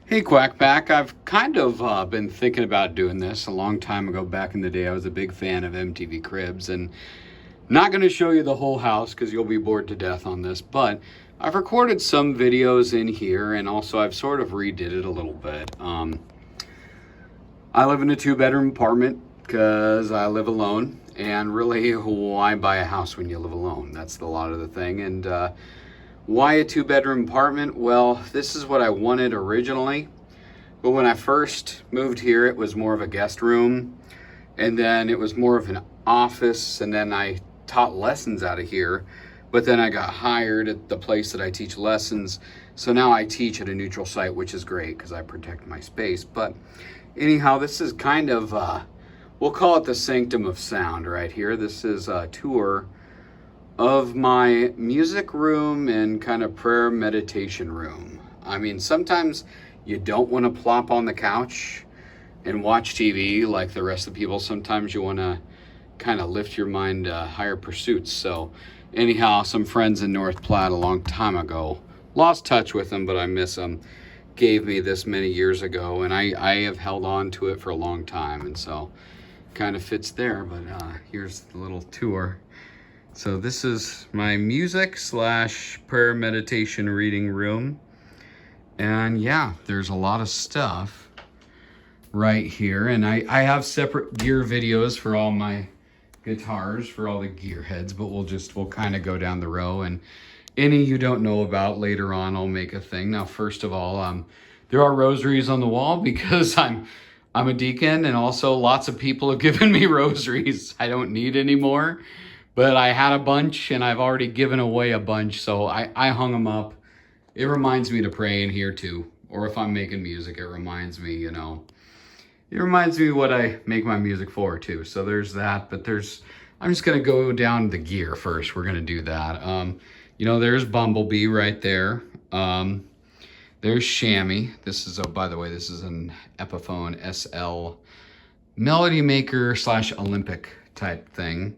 Hey Quackback, I've kind of been thinking about doing this a long time ago. Back in the day, I was a big fan of MTV Cribs, and not going to show you the whole house because you'll be bored to death on this, but I've recorded some videos in here, and also I've sort of redid it a little bit. I live in a two-bedroom apartment because I live alone, and really, why buy a house when you live alone? That's a lot of the thing, and why a two-bedroom apartment? Well, this is what I wanted originally. But when I first moved here, it was more of a guest room, and then it was more of an office, and then I taught lessons out of here. But then I got hired at the place that I teach lessons. So now I teach at a neutral site, which is great because I protect my space. But anyhow, this is kind of, we'll call it the sanctum of sound right here. This is a tour of my music room and kind of prayer meditation room. I mean, sometimes you don't want to plop on the couch and watch TV like the rest of the people. Sometimes you want to kind of lift your mind to higher pursuits. So anyhow, some friends in North Platte a long time ago, lost touch with them, but I miss them, gave me this many years ago, and I have held on to it for a long time, and so kind of fits there. But here's the little tour. So this is my music slash prayer meditation reading room. And yeah, there's a lot of stuff right here. And I have separate gear videos for all my guitars, for all the gear heads, but we'll kind of go down the row, and any you don't know about later on, I'll make a thing. Now, first of all, there are rosaries on the wall because I'm a deacon, and also lots of people have given me rosaries. I don't need any more. But I had a bunch, and I've already given away a bunch, so I hung them up. It reminds me to pray in here too. Or if I'm making music, it reminds me, it reminds me what I make my music for too. So there's that, but I'm just gonna go down the gear first. We're gonna do that. There's Bumblebee right there. There's Chamois. This is, by the way, this is an Epiphone SL Melody Maker / Olympic type thing.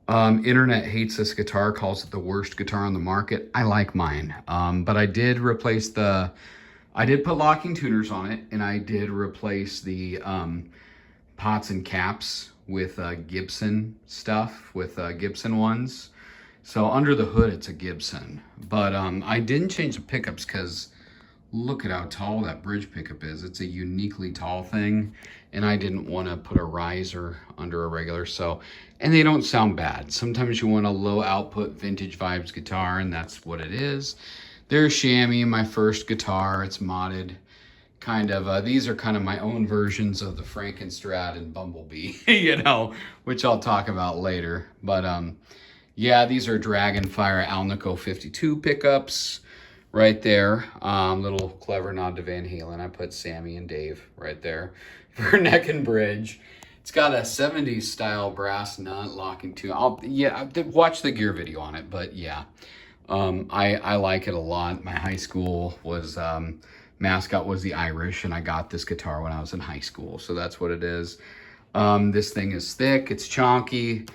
Internet hates this guitar, calls it the worst guitar on the market. I like mine, but I did put locking tuners on it, and I did replace the pots and caps with Gibson stuff, with Gibson ones. So under the hood, it's a Gibson, but I didn't change the pickups because look at how tall that bridge pickup is. It's a uniquely tall thing, and I didn't want to put a riser under a regular, and they don't sound bad. Sometimes you want a low output vintage vibes guitar, and that's what it is. There's Chamois, my first guitar. It's modded. These are kind of my own versions of the Frankenstrat and Bumblebee, which I'll talk about later. But yeah, these are Dragonfire Alnico 52 pickups. Right there, little clever nod to Van Halen. I put Sammy and Dave right there for neck and bridge. It's got a 70s style brass nut locking tune. Watch the gear video on it, but yeah, I like it a lot. My high school was, mascot was the Irish, and I got this guitar when I was in high school, so that's what it is. This thing is thick, it's chonky.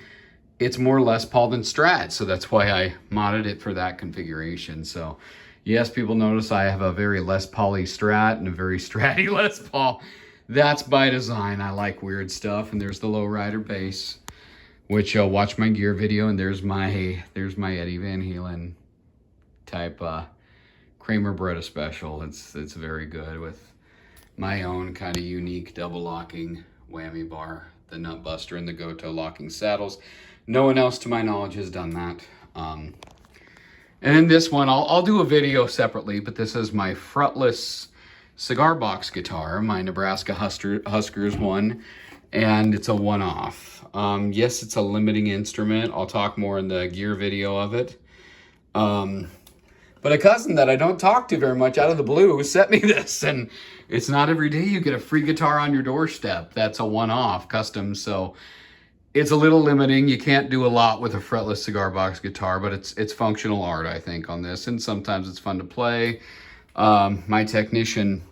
It's more Les Paul than Strat, so that's why I modded it for that configuration. So yes, people notice I have a very Les Paul-y Strat and a very Stratty Les Paul. That's by design. I like weird stuff. And there's the lowrider bass, which watch my gear video, and there's my Eddie Van Halen type Kramer Beretta Special. It's very good with my own kind of unique double locking whammy bar, the nut buster and the Goto locking saddles. No one else to my knowledge has done that. And in this one, I'll do a video separately, but this is my fretless cigar box guitar, my Nebraska Huskers one, and it's a one-off. Yes, it's a limiting instrument. I'll talk more in the gear video of it. But a cousin that I don't talk to very much out of the blue sent me this, and it's not every day you get a free guitar on your doorstep. That's a one-off custom, so it's a little limiting. You can't do a lot with a fretless cigar box guitar, but it's functional art, I think, on this, and sometimes it's fun to play. My technician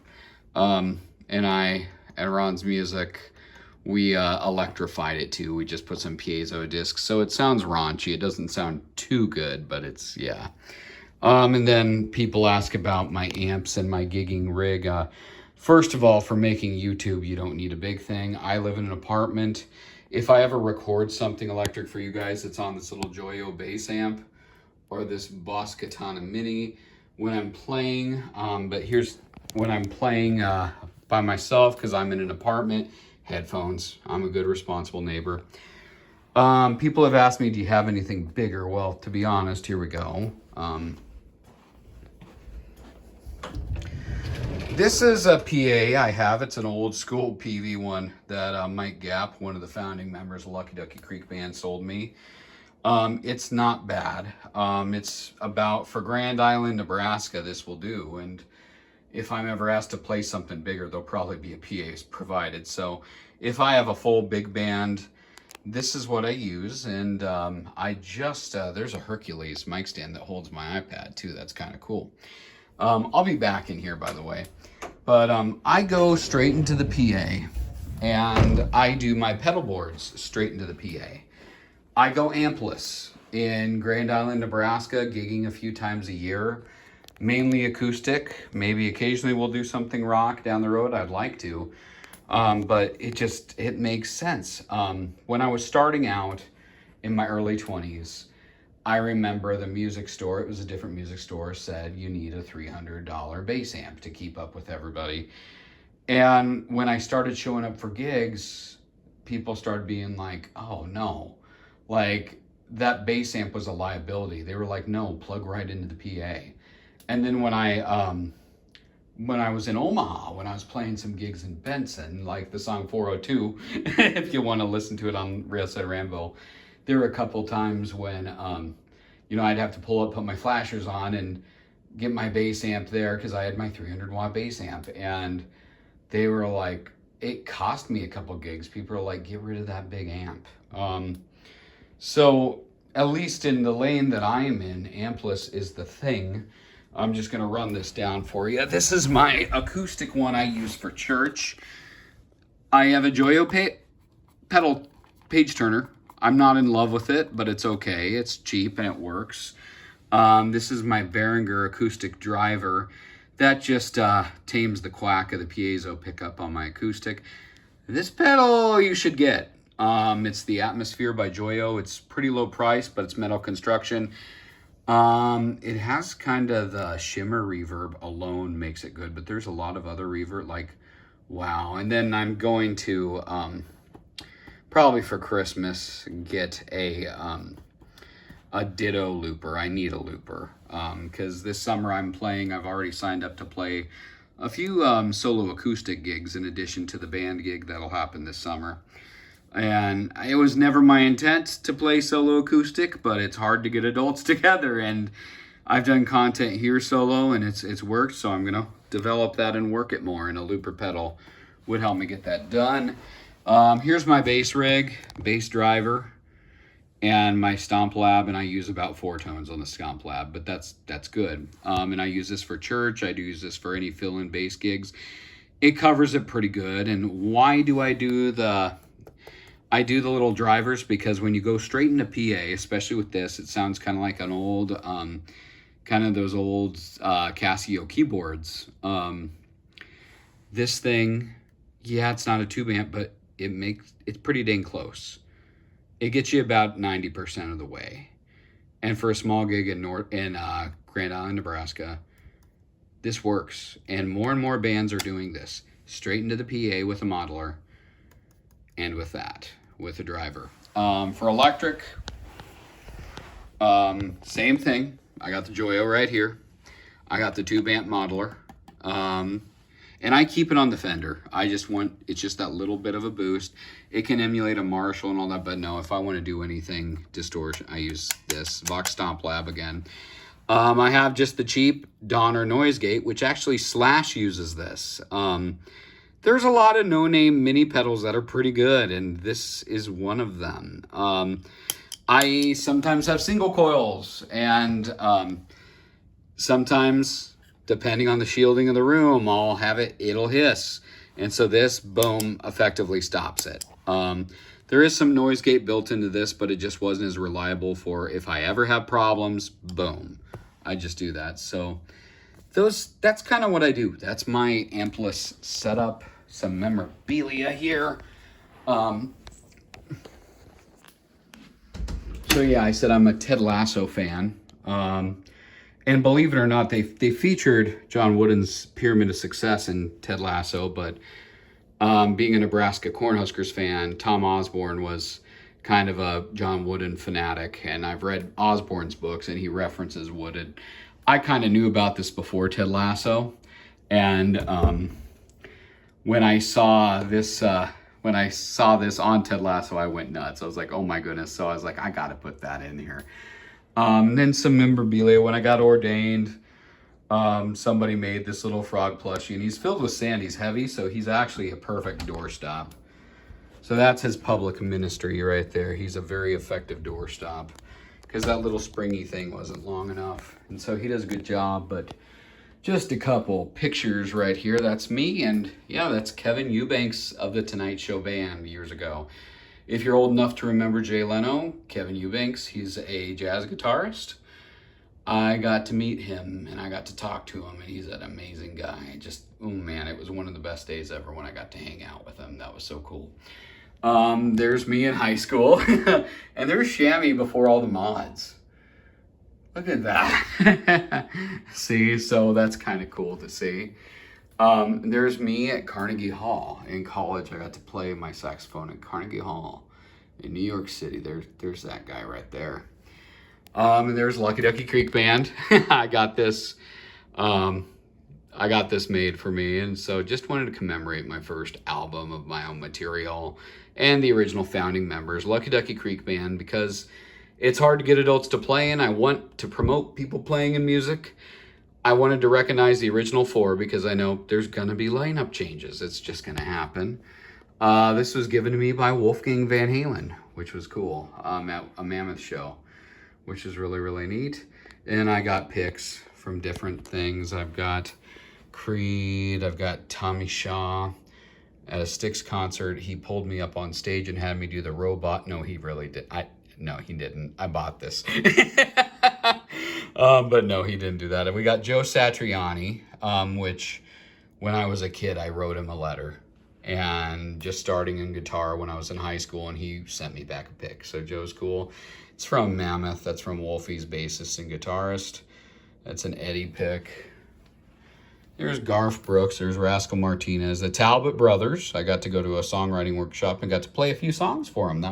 and I at Ron's Music, we electrified it too. We just put some piezo discs, so it sounds raunchy. It doesn't sound too good, but it's, yeah. And then people ask about my amps and my gigging rig. First of all, for making YouTube, you don't need a big thing. I live in an apartment. If I ever record something electric for you guys, it's on this little Joyo bass amp or this Boss Katana Mini when I'm playing. But here's when I'm playing by myself, because I'm in an apartment, headphones. I'm a good, responsible neighbor. People have asked me, do you have anything bigger? Well, to be honest, here we go. This is a PA I have. It's an old school PV one that Mike Gapp, one of the founding members of Lucky Ducky Creek Band, sold me. It's not bad. It's about, for Grand Island, Nebraska, this will do. And if I'm ever asked to play something bigger, there'll probably be a PA provided. So if I have a full big band, this is what I use. And there's a Hercules mic stand that holds my iPad too. That's kind of cool. I'll be back in here, by the way. But I go straight into the PA, and I do my pedal boards straight into the PA. I go ampless in Grand Island, Nebraska, gigging a few times a year, mainly acoustic. Maybe occasionally we'll do something rock down the road. I'd like to, but it makes sense. When I was starting out in my early 20s, I remember the music store, it was a different music store, said you need a $300 bass amp to keep up with everybody. And when I started showing up for gigs, people started being like, oh no, like that bass amp was a liability. They were like, no, plug right into the PA. And then when I was in Omaha, when I was playing some gigs in Benson, like the song 402, if you want to listen to it on Railside Rambo, there were a couple times when, I'd have to pull up, put my flashers on and get my bass amp there because I had my 300 watt bass amp. And they were like, it cost me a couple gigs. People are like, get rid of that big amp. So at least in the lane that I am in, ampless is the thing. I'm just going to run this down for you. This is my acoustic one I use for church. I have a Joyo pedal page turner. I'm not in love with it, but it's okay. It's cheap and it works. This is my Behringer acoustic driver. That just tames the quack of the piezo pickup on my acoustic. This pedal you should get. It's the Atmosphere by Joyo. It's pretty low price, but it's metal construction. It has kind of the shimmer reverb alone makes it good, but there's a lot of other reverb, like, wow. And then I'm going to... probably for Christmas, get a ditto looper. I need a looper because this summer I've already signed up to play a few solo acoustic gigs in addition to the band gig that'll happen this summer. And it was never my intent to play solo acoustic, but it's hard to get adults together, and I've done content here solo and it's worked, so I'm gonna develop that and work it more, and a looper pedal would help me get that done. Here's my bass rig, bass driver, and my Stomp Lab, and I use about 4 tones on the Stomp Lab, but that's good. And I use this for church. I do use this for any fill-in bass gigs. It covers it pretty good. And why do I do the little drivers? Because when you go straight into PA, especially with this, it sounds kind of like an old, kind of those old Casio keyboards. This thing, yeah, it's not a tube amp, but it's pretty dang close. It gets you about 90% of the way. And for a small gig in Grand Island, Nebraska, this works. And more bands are doing this. Straight into the PA with a modeler, and with a driver. For electric, same thing. I got the Joyo right here. I got the tube amp modeler. And I keep it on the Fender. It's just that little bit of a boost. It can emulate a Marshall and all that, but no, if I want to do anything distortion, I use this Vox Stomp Lab again. I have just the cheap Donner Noise Gate, which actually Slash uses this. There's a lot of no-name mini pedals that are pretty good, and this is one of them. I sometimes have single coils, and sometimes, depending on the shielding of the room, it'll hiss. And so this, boom, effectively stops it. There is some noise gate built into this, but it just wasn't as reliable for if I ever have problems, boom, I just do that. So that's kind of what I do. That's my amplest setup. Some memorabilia here. So yeah, I said I'm a Ted Lasso fan. And believe it or not, they featured John Wooden's Pyramid of Success in Ted Lasso, but being a Nebraska Cornhuskers fan, Tom Osborne was kind of a John Wooden fanatic, and I've read Osborne's books, and he references Wooden. I kind of knew about this before Ted Lasso, and when I saw this on Ted Lasso, I went nuts. I was like, oh my goodness! So I was like, I got to put that in here. Then some memorabilia. When I got ordained, somebody made this little frog plushie, and he's filled with sand. He's heavy, so he's actually a perfect doorstop. So that's his public ministry right there. He's a very effective doorstop because that little springy thing wasn't long enough. And so he does a good job, but just a couple pictures right here. That's me, and yeah, that's Kevin Eubanks of the Tonight Show Band years ago. If you're old enough to remember Jay Leno, Kevin Eubanks, he's a jazz guitarist. I got to meet him and I got to talk to him, and he's an amazing guy. Just, oh man, it was one of the best days ever when I got to hang out with him. That was so cool. There's me in high school, and there's Shammy before all the mods. Look at that. See, so that's kind of cool to see. There's me at Carnegie Hall. In college, I got to play my saxophone at Carnegie Hall in New York City. There's that guy right there. And there's Lucky Ducky Creek Band. I got this made for me, and so just wanted to commemorate my first album of my own material and the original founding members, Lucky Ducky Creek Band, because it's hard to get adults to play, and I want to promote people playing in music. I wanted to recognize the original four because I know there's going to be lineup changes. It's just going to happen. This was given to me by Wolfgang Van Halen, which was cool, at a Mammoth show, which is really, really neat. And I got picks from different things. I've got Creed, I've got Tommy Shaw. At a Styx concert, he pulled me up on stage and had me do the robot. No, he really did. No, he didn't. I bought this. But no, he didn't do that. And we got Joe Satriani, which when I was a kid, I wrote him a letter. And just starting in guitar when I was in high school, and he sent me back a pick. So Joe's cool. It's from Mammoth. That's from Wolfie's bassist and guitarist. That's an Eddie pick. There's Garth Brooks. There's Rascal Martinez. The Talbot Brothers. I got to go to a songwriting workshop and got to play a few songs for them.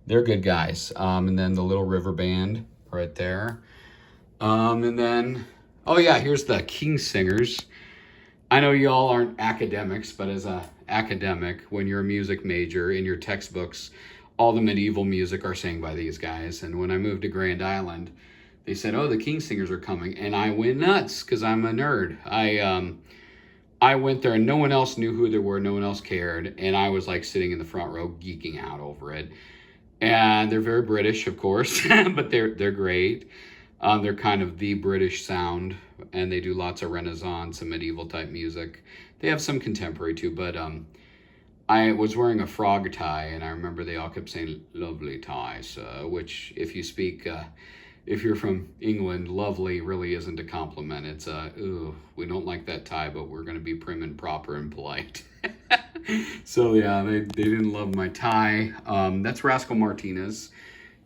They're good guys. And then the Little River Band right there. And then, oh yeah, here's the King Singers. I know y'all aren't academics, but as an academic, when you're a music major, in your textbooks, all the medieval music are sang by these guys. And when I moved to Grand Island, they said, oh, the King Singers are coming. And I went nuts because I'm a nerd. I went there and no one else knew who they were. No one else cared. And I was like sitting in the front row geeking out over it. And they're very British, of course, but they're great. They're kind of the British sound, and they do lots of Renaissance and medieval type music. They have some contemporary too, but I was wearing a frog tie, and I remember they all kept saying, lovely tie, sir, which if you speak, if you're from England, lovely really isn't a compliment. It's ooh, we don't like that tie, but we're going to be prim and proper and polite. So yeah, they didn't love my tie. That's Rascal Martinez.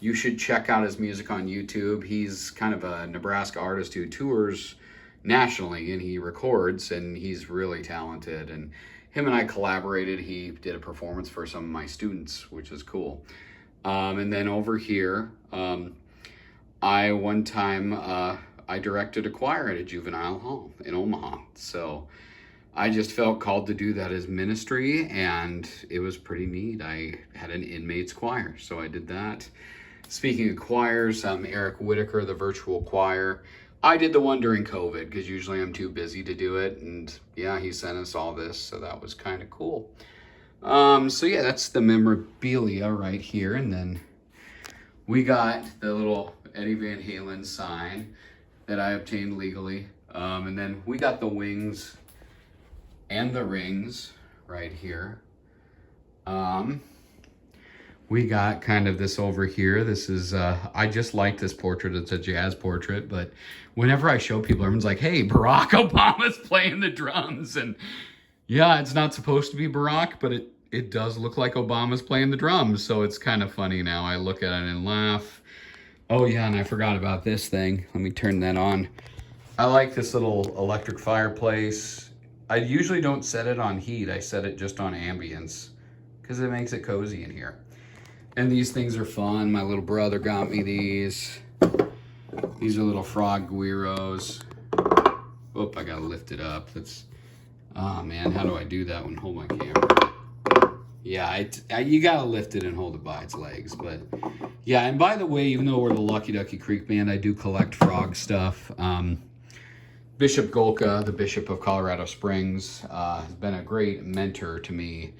You should check out his music on YouTube. He's kind of a Nebraska artist who tours nationally, and he records, and he's really talented. And him and I collaborated. He did a performance for some of my students, which is cool. And then over here, one time I directed a choir at a juvenile hall in Omaha. So I just felt called to do that as ministry, and it was pretty neat. I had an inmates choir, so I did that. Speaking of choirs, Eric Whitaker, the virtual choir. I did the one during COVID because usually I'm too busy to do it. And yeah, he sent us all this, so that was kind of cool. So yeah, that's the memorabilia right here. And then we got the little Eddie Van Halen sign that I obtained legally. And then we got the wings and the rings right here. We got kind of this over here. This is, I just like this portrait. It's a jazz portrait, but whenever I show people, everyone's like, hey, Barack Obama's playing the drums. And yeah, it's not supposed to be Barack, but it does look like Obama's playing the drums. So it's kind of funny now. I look at it and laugh. Oh yeah, and I forgot about this thing. Let me turn that on. I like this little electric fireplace. I usually don't set it on heat. I set it just on ambience because it makes it cozy in here. And these things are fun. My little brother got me these. These are little frog guiros. Oop, I gotta lift it up. That's, oh man, how do I do that when hold my camera? Yeah, you gotta lift it and hold it by its legs. But yeah, and by the way, even though we're the Lucky Ducky Creek Band, I do collect frog stuff. Bishop Golka, the Bishop of Colorado Springs, has been a great mentor to me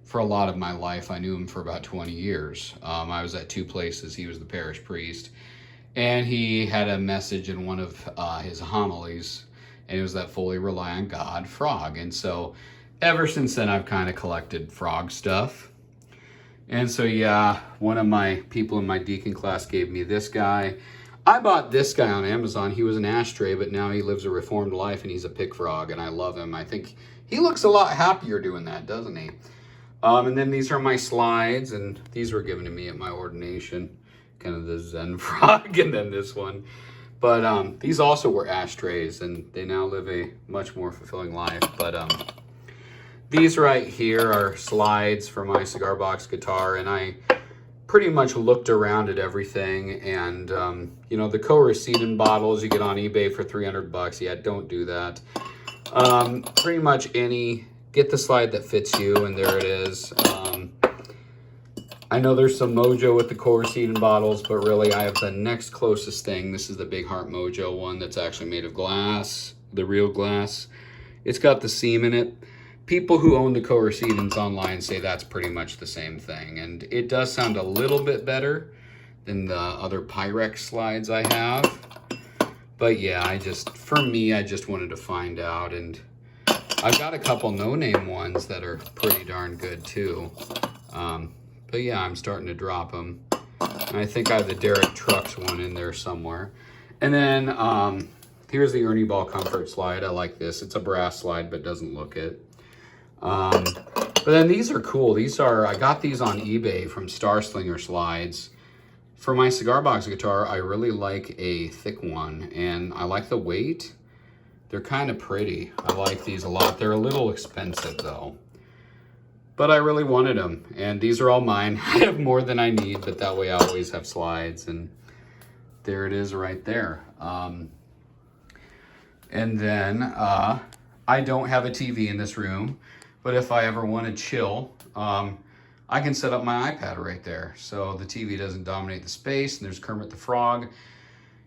for a lot of my life. I knew him for about 20 years. I was at two places. He was the parish priest, and he had a message in one of his homilies, and it was that fully rely on God frog. And so ever since then, I've kind of collected frog stuff. And so yeah, one of my people in my deacon class gave me this guy. I bought this guy on Amazon. He was an ashtray, but now he lives a reformed life, and he's a pig frog, and I love him. I think he looks a lot happier doing that, doesn't he? And then these are my slides, and these were given to me at my ordination, kind of the Zen frog, and then this one. But these also were ashtrays, and they now live a much more fulfilling life. But these right here are slides for my cigar box guitar, and I pretty much looked around at everything. And you know, the co-receiving bottles you get on eBay for $300. Yeah, don't do that. Pretty much get the slide that fits you, and there it is. I know there's some Mojo with the co-receiving bottles, but really I have the next closest thing. This is the Big Heart Mojo one that's actually made of glass, the real glass. It's got the seam in it. People who own the co-receivings online say that's pretty much the same thing, and it does sound a little bit better than the other Pyrex slides I have. But yeah, for me, I just wanted to find out, and I've got a couple no-name ones that are pretty darn good too. But yeah, I'm starting to drop them. And I think I have the Derek Trucks one in there somewhere. And then here's the Ernie Ball Comfort slide. I like this. It's a brass slide, but doesn't look it. But then these are cool. I got these on eBay from Star Slinger Slides. For my cigar box guitar, I really like a thick one, and I like the weight. They're kind of pretty. I like these a lot. They're a little expensive though, but I really wanted them, and these are all mine. I have more than I need, but that way I always have slides, and there it is right there. And then I don't have a TV in this room, but if I ever want to chill, I can set up my iPad right there, so the TV doesn't dominate the space. And there's Kermit the Frog.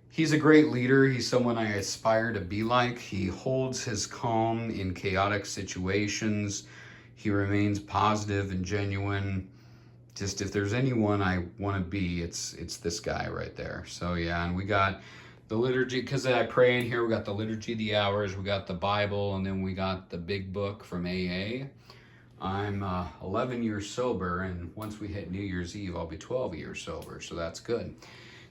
He's a great leader. He's someone I aspire to be like. He holds his calm in chaotic situations. He remains positive and genuine. Just if there's anyone I want to be, it's this guy right there. So yeah, and we got the liturgy, because I pray in here. We got the Liturgy of the Hours, we got the Bible, and then we got the big book from AA. I'm 11 years sober, and once we hit New Year's Eve, I'll be 12 years sober, so that's good.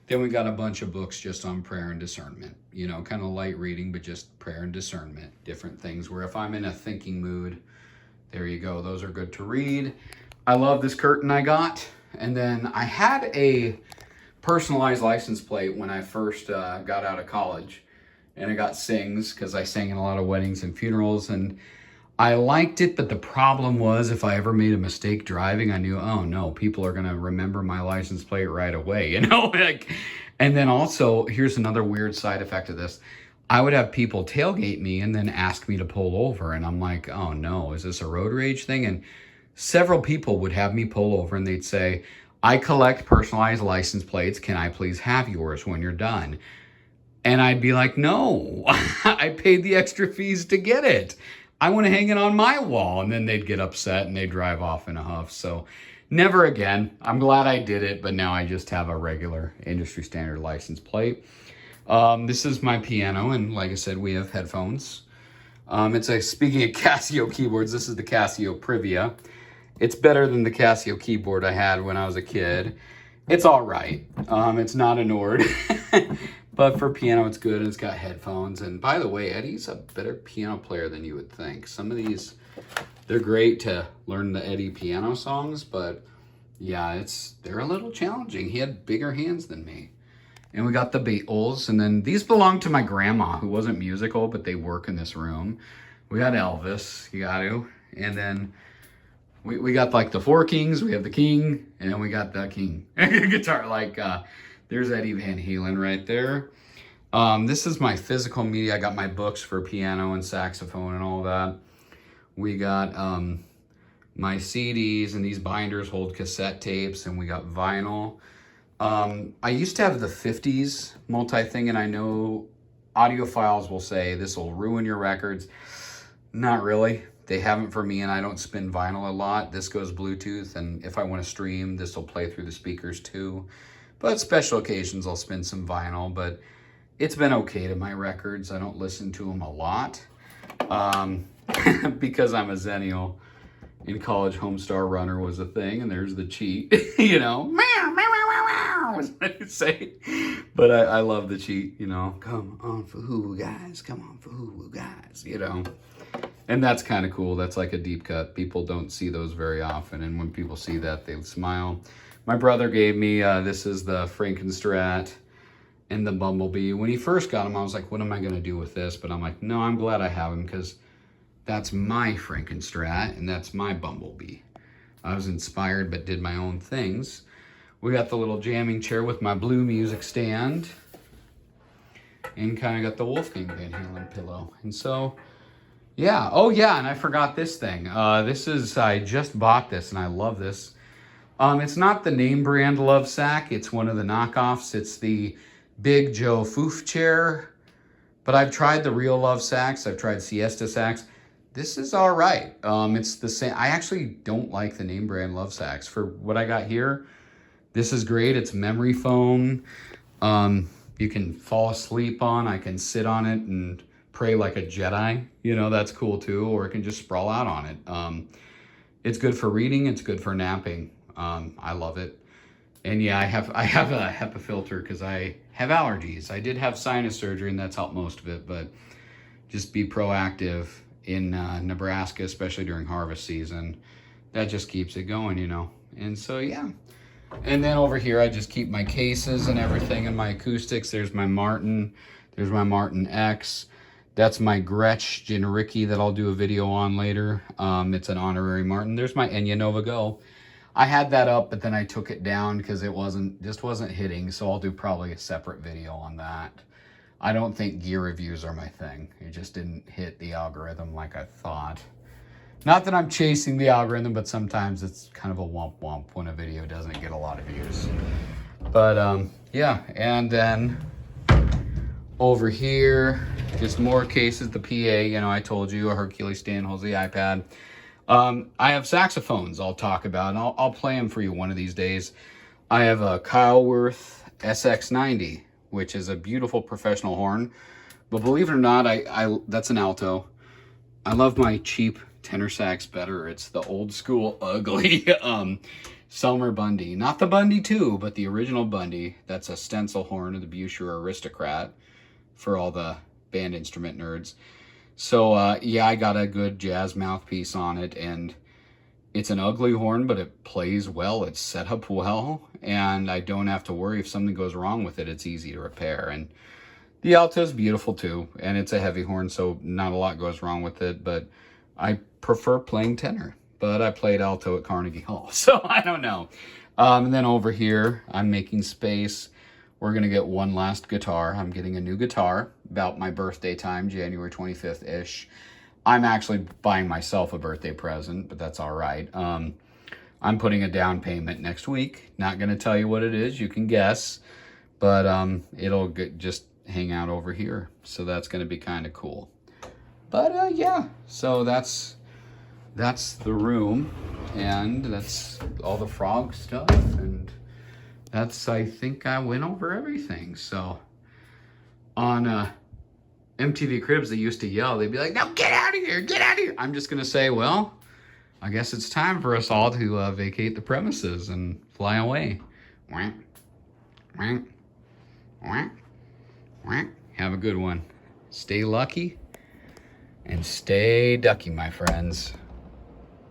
Then we got a bunch of books just on prayer and discernment, you know, kind of light reading, but just prayer and discernment, different things where if I'm in a thinking mood, there you go. Those are good to read. I love this curtain I got. And then I had a personalized license plate when I first got out of college, and I got Sings because I sang in a lot of weddings and funerals, and I liked it, but the problem was if I ever made a mistake driving, I knew, oh no, people are gonna remember my license plate right away, you know? And then also, here's another weird side effect of this. I would have people tailgate me and then ask me to pull over, and I'm like, oh no, is this a road rage thing? And several people would have me pull over, and they'd say, I collect personalized license plates, can I please have yours when you're done? And I'd be like, no, I paid the extra fees to get it. I want to hang it on my wall. And then they'd get upset and they'd drive off in a huff. So never again. I'm glad I did it, but now I just have a regular industry standard license plate. This is my piano, and like I said, we have headphones. Speaking of Casio keyboards, this is the Casio Privia. It's better than the Casio keyboard I had when I was a kid. It's all right. It's not a Nord, but for piano it's good, and it's got headphones. And by the way, Eddie's a better piano player than you would think. Some of these, they're great to learn the Eddie piano songs, but yeah, they're a little challenging. He had bigger hands than me. And we got the Beatles, and then these belong to my grandma, who wasn't musical, but they work in this room. We got Elvis, you got to, and then we got like the four kings. We have the king, and we got the king guitar. Like there's Eddie Van Halen right there. This is my physical media. I got my books for piano and saxophone and all that. We got my CDs, and these binders hold cassette tapes, and we got vinyl. I used to have the 50s multi-thing, and I know audiophiles will say this will ruin your records. Not really. They haven't for me, and I don't spin vinyl a lot. This goes Bluetooth, and if I want to stream, this will play through the speakers too. But special occasions, I'll spin some vinyl, but it's been okay to my records. I don't listen to them a lot because I'm a Zennial. In college, Homestar Runner was a thing, and there's the cheat, you know. Meow, meow, meow, meow, was what I say. But I love the cheat, you know. Come on for who, guys? Come on for who, guys? You know. And that's kind of cool. That's like a deep cut. People don't see those very often. And when people see that, they smile. My brother gave me, this is the Frankenstrat and the Bumblebee. When he first got him, I was like, what am I going to do with this? But I'm like, no, I'm glad I have him because that's my Frankenstrat and that's my Bumblebee. I was inspired but did my own things. We got the little jamming chair with my blue music stand. And kind of got the Wolfgang Van Halen pillow. And so... yeah. Oh, yeah. And I forgot this thing. I just bought this and I love this. It's not the name brand Love Sack. It's one of the knockoffs. It's the Big Joe Foof chair. But I've tried the real Love Sacks. I've tried Siesta Sacks. This is all right. It's the same. I actually don't like the name brand Love Sacks. For what I got here, this is great. It's memory foam. You can fall asleep on. I can sit on it and pray like a Jedi, you know, that's cool too, or it can just sprawl out on it. It's good for reading, it's good for napping. I love it. And yeah, I have a HEPA filter because I have allergies. I did have sinus surgery and that's helped most of it, but just be proactive in Nebraska, especially during harvest season. That just keeps it going, you know. And so yeah. And then over here I just keep my cases and everything and my acoustics. There's my Martin X. That's my Gretsch Jinriki that I'll do a video on later. It's an honorary Martin. There's my Enya Nova Go. I had that up, but then I took it down because it just wasn't hitting. So I'll do probably a separate video on that. I don't think gear reviews are my thing. It just didn't hit the algorithm like I thought. Not that I'm chasing the algorithm, but sometimes it's kind of a womp womp when a video doesn't get a lot of views. But yeah, and then over here, just more cases, the PA, you know, I told you, a Hercules stand holds the iPad. I have saxophones I'll talk about, and I'll play them for you one of these days. I have a Kyleworth SX90, which is a beautiful professional horn. But believe it or not, that's an alto. I love my cheap tenor sax better. It's the old school ugly Selmer Bundy. Not the Bundy 2, but the original Bundy. That's a stencil horn of the Buescher Aristocrat for all the band instrument nerds. So yeah, I got a good jazz mouthpiece on it, and it's an ugly horn, but it plays well. It's set up well, and I don't have to worry if something goes wrong with it. It's easy to repair. And the alto is beautiful too, and it's a heavy horn, so not a lot goes wrong with it, but I prefer playing tenor. But I played alto at Carnegie Hall, so I don't know. And then over here, I'm making space. We're going to get one last guitar. I'm getting a new guitar about my birthday time, January 25th-ish. I'm actually buying myself a birthday present, but that's all right. I'm putting a down payment next week. Not going to tell you what it is. You can guess. But it'll just hang out over here. So that's going to be kind of cool. But yeah, so that's the room. And that's all the frog stuff. And that's, I think I went over everything. So on MTV Cribs, they used to yell. They'd be like, no, get out of here, get out of here. I'm just going to say, well, I guess it's time for us all to vacate the premises and fly away. Whack, whack, whack, whack. Have a good one. Stay lucky and stay ducky, my friends.